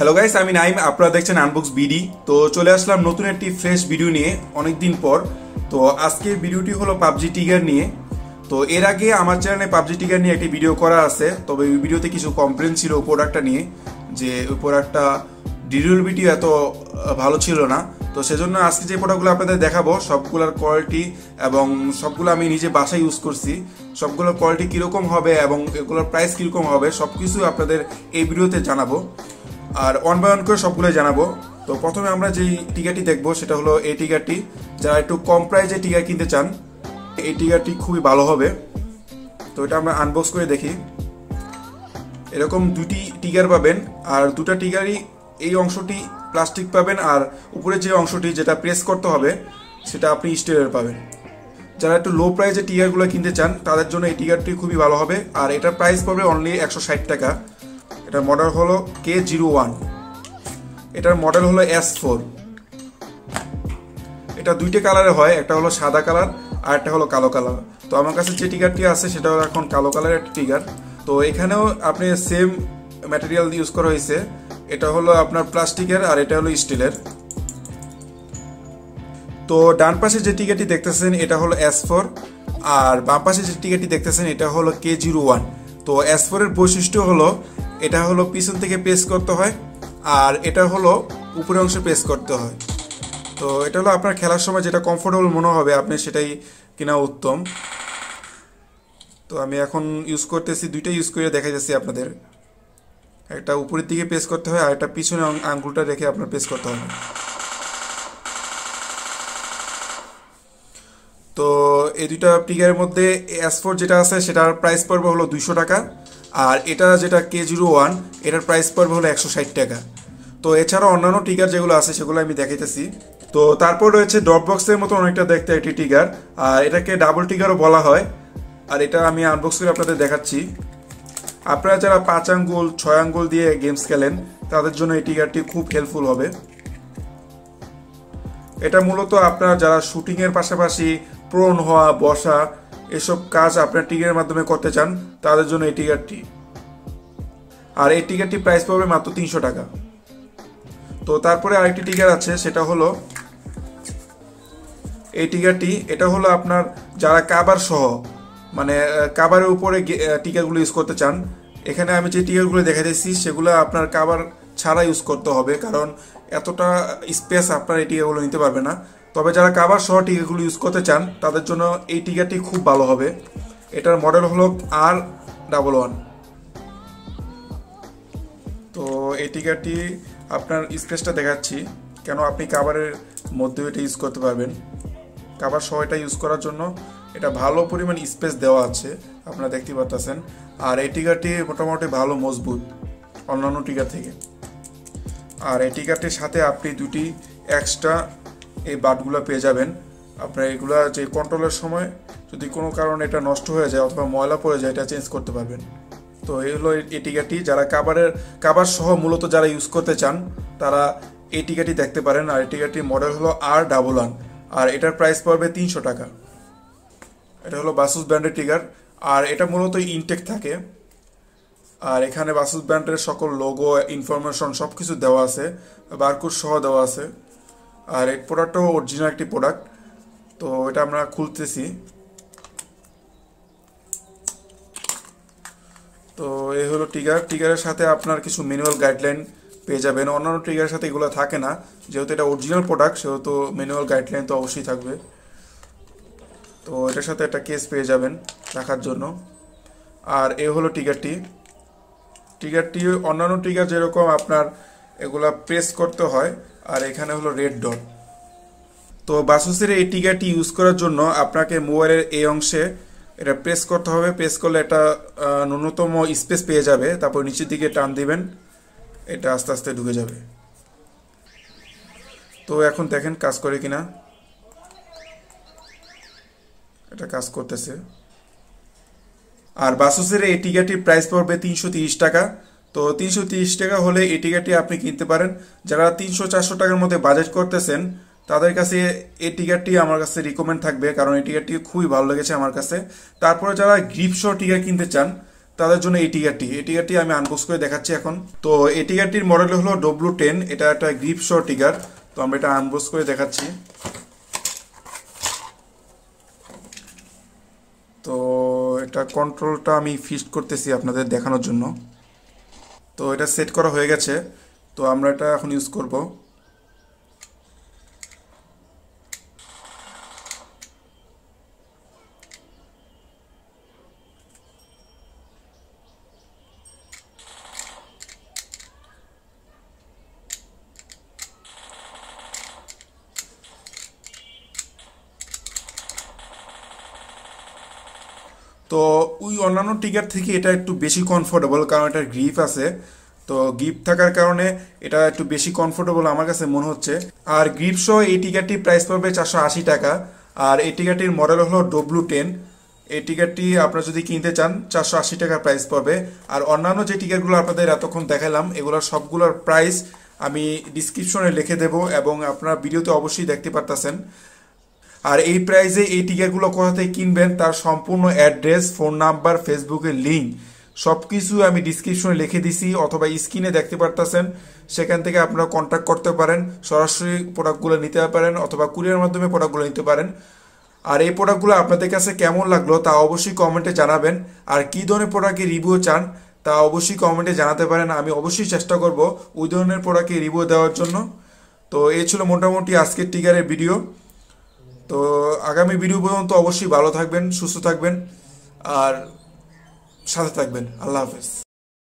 Hello guys, আমি নাইম। আপনারা দেখছেন আনবক্স বিডি। তো চলে আসলাম নতুন একটি ফ্রেশ ভিডিও নিয়ে অনেকদিন পর। তো আজকের ভিডিওটি হলো পাবজি টিগার নিয়ে। তো এর আগে আমার চ্যানেলে পাবজি টিগার নিয়ে একটি ভিডিও করা আছে, তবে ওই ভিডিওতে কিছু কমপ্লেন ছিল ওই প্রোডাক্টটা নিয়ে, যে ওই প্রোডাক্টটা ডিউরেবিলিটি এত ভালো ছিল না। তো সেজন্য আজকে যে প্রোডাক্টগুলো আপনাদের দেখাবো সবগুলোর কোয়ালিটি এবং সবগুলো আমি নিজে বাসায় ইউজ করছি, সবগুলোর কোয়ালিটি কীরকম হবে এবং এগুলোর প্রাইস কীরকম হবে সব কিছু আপনাদের এই ভিডিওতে জানাবো, আর ওয়ান বাই ওয়ান করে সবগুলোই জানাবো। তো প্রথমে আমরা যেই টিকারটি দেখবো সেটা হলো এই টিকারটি। যারা একটু কম প্রাইসে টিকার কিনতে চান এই টিকারটি খুবই ভালো হবে। তো এটা আমরা আনবক্স করে দেখি। এরকম দুটি টিকার পাবেন, আর দুটা টিকারই এই অংশটি প্লাস্টিক পাবেন, আর উপরে যে অংশটি যেটা প্রেস করতে হবে সেটা আপনি স্টিলের পাবেন। যারা একটু লো প্রাইসে টিকারগুলো কিনতে চান তাদের জন্য এই টিকারটি খুবই ভালো হবে। আর এটার প্রাইস পড়বে অনলি 160 টাকা। এটার মডেল হলো K01, এটার মডেল হলো S4। এটা দুইটা কালারে হয়, একটা হলো সাদা কালার আর একটা হলো কালো কালার। তো আমার কাছে যে টিকারটি আছে সেটা হলো এখন কালো কালারের একটা টিকার। তো এখানেও আপনি সেম ম্যাটেরিয়াল ইউজ করা হয়েছে, এটা হলো আপনার প্লাস্টিকের আর এটা হলো স্টিলের। তো ডান পাশে যে টিকারটি দেখতেছেন এটা হলো S4, আর বাম পাশে যে টিকারটি দেখতেছেন এটা হলো K01। তো S4 এর বৈশিষ্ট্য হলো এটা হলো পিছন থেকে প্রেস করতে হয়, আর এটা হলো উপরের অংশে প্রেস করতে হয়। তো এটা হলো আপনার খেলার সময় যেটা কমফোর্টেবল মনে হবে আপনি সেটাই কিনা উত্তম। তো আমি এখন ইউজ করতেছি, দুইটা ইউজ করে দেখা যাচ্ছে আপনাদের। একটা উপরের দিকে প্রেস করতে হয় আর একটা পিছনে আঙ্গুলটা রেখে আপনার প্রেস করতে হবে। তো এই দুইটা টিকারের মধ্যে S4 যেটা আছে সেটার প্রাইস পড়বে হলো 200 টাকা, আর এটা যেটা K01 এটার প্রাইস পড়বে হলো 160 টাকা। তো এছাড়াও অন্যান্য টিকার যেগুলো আছে সেগুলো আমি দেখাইতেছি। তো তারপর রয়েছে ড্রপ বক্সের মতো অনেকটা দেখতে একটি টিকার, আর এটাকে ডাবল টিকারও বলা হয়। আর এটা আমি আনবক্স করে আপনাদের দেখাচ্ছি। আপনারা যারা 5 আঙ্গুল 6 আঙ্গুল দিয়ে গেমস খেলেন তাদের জন্য এই টিকারটি খুব হেল্পফুল হবে। এটা মূলত আপনার যারা শুটিংয়ের পাশাপাশি প্রোন হওয়া, বসা এসব কাজ আপনার টিকারের মাধ্যমে করতে চান তাদের জন্য এই টিকারটি। আর এই টিকারটি প্রাইস পড়বে মাত্র 300 টাকা। তো তারপরে আরেকটি টিকার আছে, সেটা হলো এই টিকারটি। এটা হলো আপনার যারা কাভার সহ, মানে কাভারের উপরে টিকারগুলো ইউজ করতে চান। এখানে আমি যে টিকারগুলো দেখাইতেছি সেগুলো আপনার কাভার ছাড়া ইউজ করতে হবে, কারণ এতটা স্পেস আপনার এই টিকাগুলো নিতে পারবে না। তবে যারা কাভার সহ টিকাগুলো ইউজ করতে চান তাদের জন্য এই টিকারটি খুব ভালো হবে। এটার মডেল হলো R11। তো এই টিকারটি আপনার স্পেসটা দেখাচ্ছি কেন আপনি কাভারের মধ্যে এটা ইউজ করতে পারবেন। কাভার সহ এটা ইউজ করার জন্য এটা ভালো পরিমাণ স্পেস দেওয়া আছে, আপনারা দেখতে পাচ্ছেন। আর এই টিকারটি মোটামুটি ভালো মজবুত অন্যান্য টিকার থেকে। আর এই টিকারটির সাথে আপনি দুটি এক্সট্রা এই বাটগুলো পেয়ে যাবেন। আপনার এগুলা যে কন্ট্রোলের সময় যদি কোনো কারণে এটা নষ্ট হয়ে যায় অথবা ময়লা পড়ে যায় এটা চেঞ্জ করতে পারবেন। তো এই হলো এই টিকারটি। যারা কাভার সহ মূলত যারা ইউজ করতে চান তারা এই টিকারটি দেখতে পারেন। আর এই টিকারটির মডেল হলো R11, আর এটার প্রাইস পড়বে 300 টাকা। এটা হলো বাসুস ব্র্যান্ডের টিকার, আর এটা মূলত ইনটেক থাকে। আর এখানে বাসুস ব্র্যান্ডের সকল লোগো, ইনফরমেশন সব কিছু দেওয়া আছে, বারকোড সহ দেওয়া আছে। আর এই প্রোডাক্টটাও অরিজিনাল একটি প্রোডাক্ট। তো এটা আমরা খুলতেছি। তো এই হলো টিকারের সাথে আপনার কিছু ম্যানুয়াল গাইডলাইন পেয়ে যাবেন। অন্যান্য টিকারের সাথে এগুলো থাকে না, যেহেতু এটা অরিজিনাল প্রোডাক্ট সেহেতু ম্যানুয়াল গাইডলাইন তো অবশ্যই থাকবে। তো এটার সাথে একটা কেস পেয়ে যাবেন রাখার জন্য। আর এই হলো টিকারটি। অন্যান্য টিকার যেরকম আপনার এগুলা প্রেস করতে হয়, আর এখানে হলো রেড ডট। তো বাসুসের এই টিকারটি ইউজ করার জন্য আপনাকে মোবাইলের এই অংশে এটা প্রেস করতে হবে। প্রেস করলে এটা ন্যূনতম স্পেস পেয়ে যাবে, তারপর নিচের দিকে টান দিবেন, এটা আস্তে আস্তে ঢুকে যাবে। তো এখন দেখেন কাজ করে কিনা। এটা কাজ করতেছে। আর বাসুসের এই টিকারটির প্রাইস পড়বে 330 টাকা। তো 330 টাকা হলে এই টিকারটি আপনি কিনতে পারেন। যারা 300-400 টাকার মধ্যে বাজেট করতেছেন তাদের কাছে এই টিকারটি আমার কাছে রিকমেন্ড থাকবে, কারণ এই টিকারটি খুবই ভালো লেগেছে আমার কাছে। তারপরে যারা গ্রিপ সহ টিকা কিনতে চান তাদের জন্য এই টিগারটি আমি আনবক্স করে দেখাচ্ছি এখন। তো এই টিগারটির মডেল হলো W10, এটা একটা গ্রিপ শো টিগার। তো আমরা এটা আনবক্স করে দেখাচ্ছি। তো এটা কন্ট্রোলটা আমি ফিক্সড করতেছি আপনাদের দেখানোর জন্য। তো এটা সেট করা হয়ে গেছে, তো আমরা এটা এখন ইউজ করব। তো ওই অন্যান্য টিগার থেকে এটা একটু বেশি কমফোর্টেবল, কারণ এটার গ্রিপ আছে। তো গ্রিপ থাকার কারণে এটা একটু বেশি কমফোর্টেবল আমার কাছে মনে হচ্ছে। আর গ্রিপ সহ এই টিগারটির প্রাইস পড়বে 480 টাকা। আর এই টিগারটির মডেল হলো W10। এই টিগারটি আপনারা যদি কিনতে চান 480 টাকা প্রাইস পড়বে। আর অন্যান্য যে টিগারগুলো আপনাদের এতক্ষণ দেখালাম এগুলোর সবগুলোর প্রাইস আমি ডিসক্রিপশনে লিখে দেব, এবং আপনারা ভিডিওতে অবশ্যই দেখতে পারতেছেন। আর এই প্রাইসে এই টিকাগুলো কোথা থেকে কিনবেন তার সম্পূর্ণ অ্যাড্রেস, ফোন নাম্বার, ফেসবুকের লিঙ্ক সবকিছু আমি ডিসক্রিপশনে লিখে দিছি, অথবা স্ক্রিনে দেখতে পারতেছেন। সেখান থেকে আপনারা কন্ট্যাক্ট করতে পারেন, সরাসরি প্রোডাক্টগুলো নিতে পারেন, অথবা কুরিয়ার মাধ্যমে প্রোডাক্টগুলো নিতে পারেন। আর এই প্রোডাক্টগুলো আপনাদের কাছে কেমন লাগলো তা অবশ্যই কমেন্টে জানাবেন। আর কী ধরনের প্রোডাক্টের রিভিউ চান তা অবশ্যই কমেন্টে জানাতে পারেন। আমি অবশ্যই চেষ্টা করব ওই ধরনের প্রোডাক্টের রিভিউ দেওয়ার জন্য। তো এই ছিল মোটামুটি আজকের টিকারের ভিডিও। তো আগামী ভিডিও পর্যন্ত অবশ্যই ভালো থাকবেন, সুস্থ থাকবেন, আর সাথে থাকবেন। আল্লাহ হাফেজ।